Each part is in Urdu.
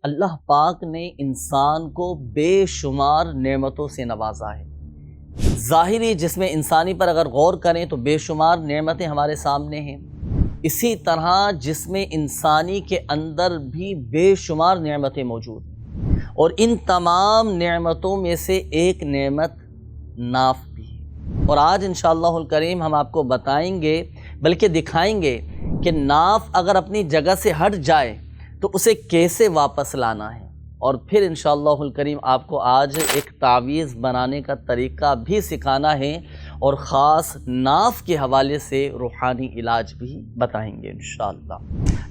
اللہ پاک نے انسان کو بے شمار نعمتوں سے نوازا ہے۔ ظاہری جسم انسانی پر اگر غور کریں تو بے شمار نعمتیں ہمارے سامنے ہیں، اسی طرح جسم انسانی کے اندر بھی بے شمار نعمتیں موجود ہیں، اور ان تمام نعمتوں میں سے ایک نعمت ناف بھی ہے۔ اور آج انشاءاللہ الکریم ہم آپ کو بتائیں گے بلکہ دکھائیں گے کہ ناف اگر اپنی جگہ سے ہٹ جائے تو اسے کیسے واپس لانا ہے، اور پھر انشاءاللہ الکریم آپ کو آج ایک تعویذ بنانے کا طریقہ بھی سکھانا ہے، اور خاص ناف کے حوالے سے روحانی علاج بھی بتائیں گے انشاءاللہ۔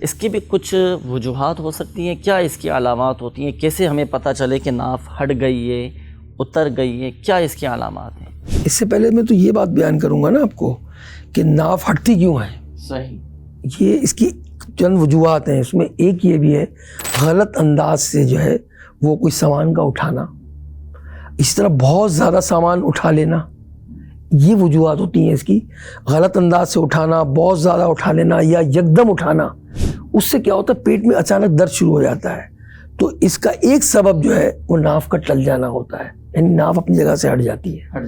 اس کی بھی کچھ وجوہات ہو سکتی ہیں، کیا اس کی علامات ہوتی ہیں، کیسے ہمیں پتہ چلے کہ ناف ہٹ گئی ہے، اتر گئی ہے، کیا اس کی علامات ہیں؟ اس سے پہلے میں تو یہ بات بیان کروں گا نا آپ کو کہ ناف ہٹتی کیوں ہے۔ صحیح، یہ اس کی چند وجوہات ہیں، اس میں ایک یہ بھی ہے غلط انداز سے جو ہے وہ کوئی سامان کا اٹھانا، اس طرح بہت زیادہ سامان اٹھا لینا، یہ وجوہات ہوتی ہیں اس کی۔ غلط انداز سے اٹھانا، بہت زیادہ اٹھا لینا یا یکدم اٹھانا، اس سے کیا ہوتا ہے پیٹ میں اچانک درد شروع ہو جاتا ہے، تو اس کا ایک سبب جو ہے وہ ناف کا ٹل جانا ہوتا ہے، یعنی ناف اپنی جگہ سے ہٹ جاتی ہے۔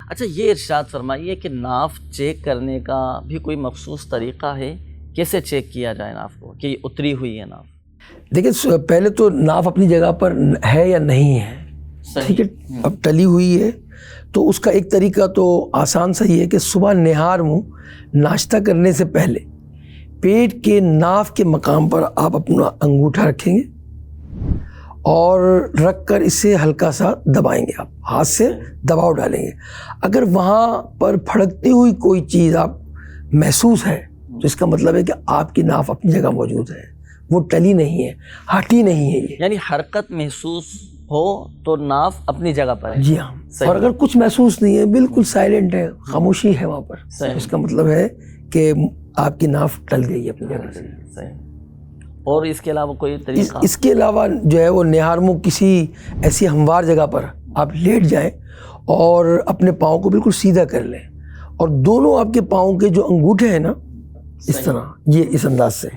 اچھا یہ ارشاد فرمائیے کہ ناف چیک کرنے کا بھی کوئی مخصوص طریقہ ہے، کیسے چیک کیا جائے ناف کو کہ یہ اتری ہوئی ہے ناف؟ دیکھیں پہلے تو ناف اپنی جگہ پر ہے یا نہیں ہے، ٹھیک ہے، اب ٹلی ہوئی ہے تو اس کا ایک طریقہ تو آسان سا ہی ہے کہ صبح نہار منہ ناشتہ کرنے سے پہلے پیٹ کے ناف کے مقام پر آپ اپنا انگوٹھا رکھیں گے اور رکھ کر اسے ہلکا سا دبائیں گے، آپ ہاتھ سے دباؤ ڈالیں گے۔ اگر وہاں پر پھڑکتی ہوئی کوئی چیز آپ محسوس ہے تو اس کا مطلب ہے کہ آپ کی ناف اپنی جگہ موجود ہے، وہ ٹلی نہیں ہے، ہٹی نہیں ہے یہ، یعنی حرکت محسوس ہو تو ناف اپنی جگہ پر ہے۔ جی ہاں۔ اور اگر کچھ محسوس نہیں ہے، بالکل سائلنٹ ہے، خاموشی ہے وہاں پر، اس کا مطلب ہے کہ آپ کی ناف ٹل گئی ہے اپنی جگہ سے۔ صحیح۔ اور اس کے علاوہ کوئی طریقہ؟ اس کے علاوہ جو ہے وہ نہار منہ کسی ایسی ہموار جگہ پر آپ لیٹ جائیں اور اپنے پاؤں کو بالکل سیدھا کر لیں، اور دونوں آپ کے پاؤں کے جو انگوٹھے ہیں نا اس طرح، یہ اس انداز سے،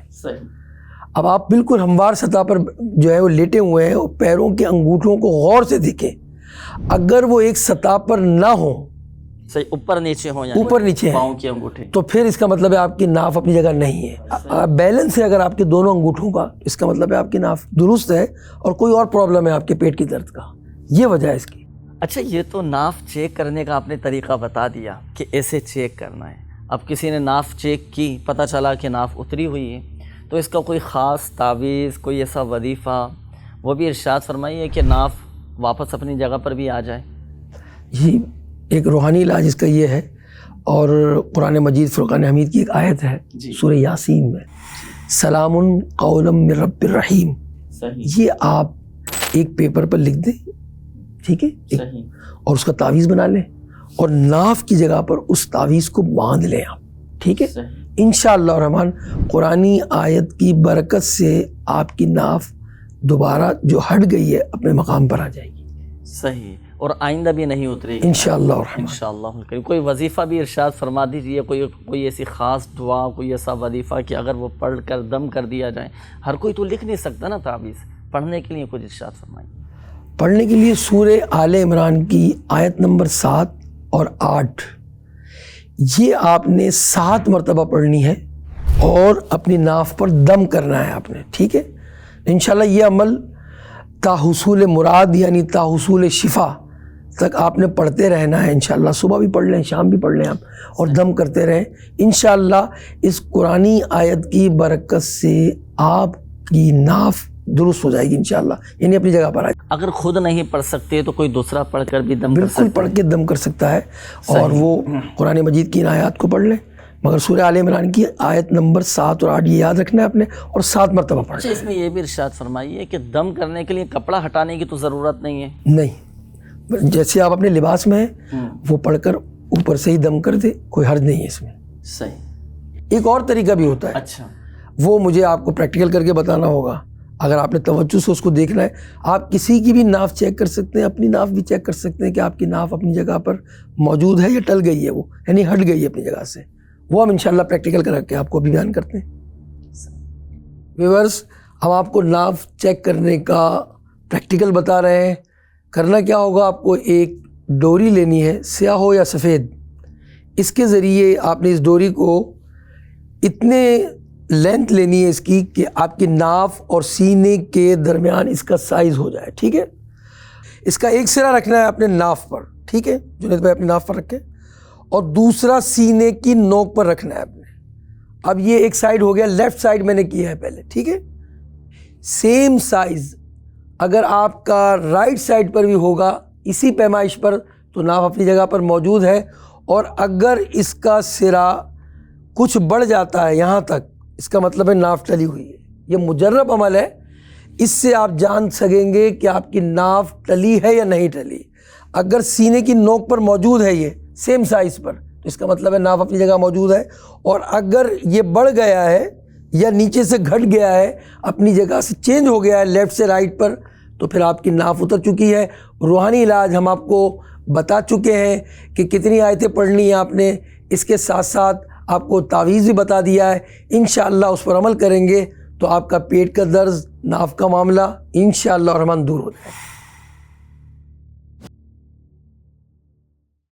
اب آپ بالکل ہموار سطح پر جو ہے وہ لیٹے ہوئے ہیں، اور پیروں کے انگوٹھوں کو غور سے دیکھیں، اگر وہ ایک سطح پر نہ ہو، صحیح، اوپر نیچے ہو، اوپر نیچے پاؤں کے انگوٹھے، تو پھر اس کا مطلب ہے آپ کی ناف اپنی جگہ نہیں ہے۔ بیلنس ہے اگر آپ کے دونوں انگوٹھوں کا، اس کا مطلب ہے آپ کی ناف درست ہے، اور کوئی اور پرابلم ہے آپ کے پیٹ کی درد کا، یہ وجہ ہے اس کی۔ اچھا یہ تو ناف چیک کرنے کا آپ نے طریقہ بتا دیا کہ ایسے چیک کرنا ہے۔ اب کسی نے ناف چیک کی، پتہ چلا کہ ناف اتری ہوئی ہے، تو اس کا کوئی خاص تعویذ، کوئی ایسا وظیفہ وہ بھی ارشاد فرمائیے کہ ناف واپس اپنی جگہ پر بھی آ جائے۔ جی، ایک روحانی علاج اس کا یہ ہے، اور قرآن مجید فرقان حمید کی ایک آیت ہے سورہ یاسین میں، سلام قولا من رب الرحیم، یہ آپ ایک پیپر پر لکھ دیں، ٹھیک ہے، اور اس کا تعویذ بنا لیں، اور ناف کی جگہ پر اس تعویذ کو باندھ لیں آپ، ٹھیک ہے، انشاءاللہ الرحمن قرآنی آیت کی برکت سے آپ کی ناف دوبارہ جو ہٹ گئی ہے اپنے مقام پر آ جائے گی۔ صحیح، اور آئندہ بھی نہیں اترے گی انشاءاللہ الرحمن۔ انشاءاللہ۔ کوئی وظیفہ بھی ارشاد فرما دیجیے، کوئی ایسی خاص دعا، کوئی ایسا وظیفہ کہ اگر وہ پڑھ کر دم کر دیا جائے۔ ہر کوئی تو لکھ نہیں سکتا نا تعویذ، پڑھنے کے لیے کچھ ارشاد فرمائیے۔ پڑھنے کے لیے سورہ آل عمران کی آیت نمبر 7 اور 8، یہ آپ نے 7 مرتبہ پڑھنی ہے، اور اپنی ناف پر دم کرنا ہے آپ نے، ٹھیک ہے۔ انشاءاللہ یہ عمل تا حصول مراد یعنی تا حصول شفا تک آپ نے پڑھتے رہنا ہے انشاءاللہ، صبح بھی پڑھ لیں، شام بھی پڑھ لیں آپ، اور دم کرتے رہیں انشاءاللہ۔ اس قرآنی آیت کی برکت سے آپ کی ناف درست ہو جائے گی انشاءاللہ، یعنی اپنی جگہ پر آئے۔ اگر خود نہیں پڑھ سکتے تو کوئی دوسرا پڑھ کر بھی دم کر سکتا ہے؟ بالکل پڑھ کے دم کر سکتا ہے، اور وہ قرآن مجید کی ان آیات کو پڑھ لیں، مگر سورہ آل عمران کی آیت نمبر 7 اور 8 یہ یاد رکھنا ہے آپ نے، اور 7 مرتبہ پڑھنا ہے۔ اس میں یہ بھی ارشاد فرمائیے کہ دم کرنے کے لیے کپڑا ہٹانے کی تو ضرورت نہیں ہے؟ نہیں، جیسے آپ اپنے لباس میں ہیں وہ پڑھ کر اوپر سے ہی دم کر دے، کوئی حرج نہیں ہے اس میں۔ صحیح۔ ایک اور طریقہ بھی ہوتا ہے، اچھا، وہ مجھے آپ کو پریکٹیکل کر کے بتانا ہوگا، اگر آپ نے توجہ سے اس کو دیکھنا ہے، آپ کسی کی بھی ناف چیک کر سکتے ہیں، اپنی ناف بھی چیک کر سکتے ہیں کہ آپ کی ناف اپنی جگہ پر موجود ہے یا ٹل گئی ہے، وہ یعنی ہٹ گئی ہے اپنی جگہ سے، وہ ہم انشاءاللہ پریکٹیکل کر کے آپ کو بھی بیان کرتے ہیں۔ ویورز، ہم آپ کو ناف چیک کرنے کا پریکٹیکل بتا رہے ہیں. کرنا کیا ہوگا، آپ کو ایک ڈوری لینی ہے، سیاہ ہو یا سفید. اس کے ذریعے آپ نے اس ڈوری کو اتنے لینتھ لینی ہے اس کی کہ آپ کی ناف اور سینے کے درمیان اس کا سائز ہو جائے. ٹھیک ہے، اس کا ایک سرا رکھنا ہے اپنے ناف پر. ٹھیک ہے، جنید بھائی اپنی ناف پر رکھیں، اور دوسرا سینے کی نوک پر رکھنا ہے اپنے. اب یہ ایک سائیڈ ہو گیا، لیفٹ سائیڈ میں نے کیا ہے پہلے. ٹھیک ہے، سیم سائز اگر آپ کا رائٹ سائیڈ پر بھی ہوگا اسی پیمائش پر تو ناف اپنی جگہ پر موجود ہے. اور اگر اس کا سرا کچھ بڑھ جاتا ہے یہاں تک، اس کا مطلب ہے ناف ٹلی ہوئی ہے. یہ مجرب عمل ہے، اس سے آپ جان سکیں گے کہ آپ کی ناف ٹلی ہے یا نہیں ٹلی. اگر سینے کی نوک پر موجود ہے یہ سیم سائز پر تو اس کا مطلب ہے ناف اپنی جگہ موجود ہے. اور اگر یہ بڑھ گیا ہے یا نیچے سے گھٹ گیا ہے، اپنی جگہ سے چینج ہو گیا ہے لیفٹ سے رائٹ پر، تو پھر آپ کی ناف اتر چکی ہے. روحانی علاج ہم آپ کو بتا چکے ہیں کہ کتنی آیتیں پڑھنی ہیں آپ نے. اس کے ساتھ ساتھ آپ کو تعویذ بھی بتا دیا ہے. انشاءاللہ اس پر عمل کریں گے تو آپ کا پیٹ کا درد، ناف کا معاملہ انشاءاللہ الرحمن دور ہو جائے گا.